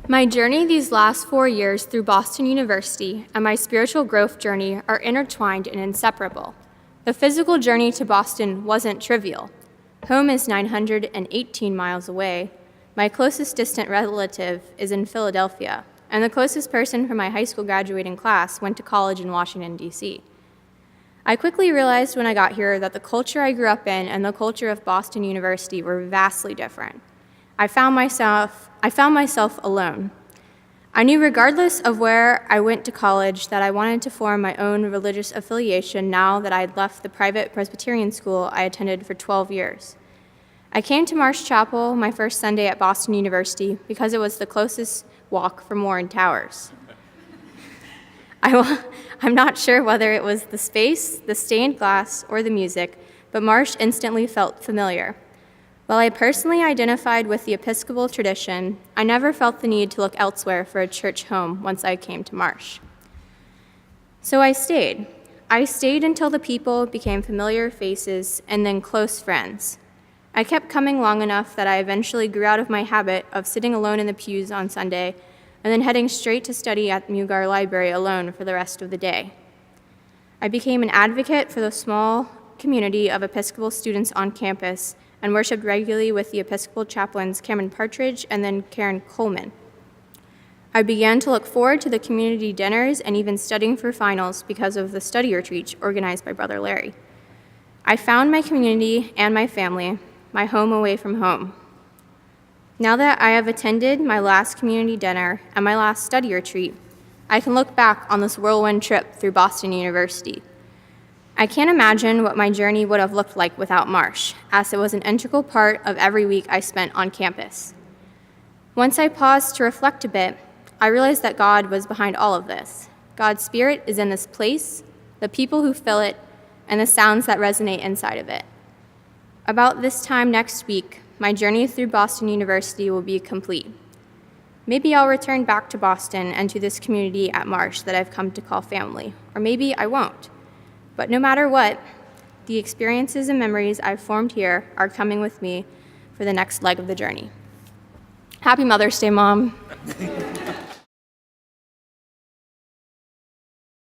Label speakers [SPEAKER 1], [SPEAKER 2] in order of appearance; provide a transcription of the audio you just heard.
[SPEAKER 1] My journey these last 4 years through Boston University and my spiritual growth journey are intertwined and inseparable. The physical journey to Boston wasn't trivial. Home is 918 miles away. My closest distant relative is in Philadelphia, and the closest person from my high school graduating class went to college in Washington, D.C. I quickly realized when I got here that the culture I grew up in and the culture of Boston University were vastly different. I found myself alone. I knew regardless of where I went to college that I wanted to form my own religious affiliation now that I had left the private Presbyterian school I attended for 12 years. I came to Marsh Chapel my first Sunday at Boston University because it was the closest walk from Warren Towers. I'm not sure whether it was the space, the stained glass, or the music, but Marsh instantly felt familiar. While I personally identified with the Episcopal tradition, I never felt the need to look elsewhere for a church home once I came to Marsh. So I stayed. I stayed until the people became familiar faces and then close friends. I kept coming long enough that I eventually grew out of my habit of sitting alone in the pews on Sunday and then heading straight to study at Mugar Library alone for the rest of the day. I became an advocate for the small community of Episcopal students on campus and worshiped regularly with the Episcopal chaplains Cameron Partridge and then Karen Coleman. I began to look forward to the community dinners and even studying for finals because of the study retreats organized by Brother Larry. I found my community and my family, my home away from home. Now that I have attended my last community dinner and my last study retreat, I can look back on this whirlwind trip through Boston University. I can't imagine what my journey would have looked like without Marsh, as it was an integral part of every week I spent on campus. Once I paused to reflect a bit, I realized that God was behind all of this. God's Spirit is in this place, the people who fill it, and the sounds that resonate inside of it. About this time next week, my journey through Boston University will be complete. Maybe I'll return back to Boston and to this community at Marsh that I've come to call family, or maybe I won't. But no matter what, the experiences and memories I've formed here are coming with me for the next leg of the journey. Happy Mother's Day, Mom.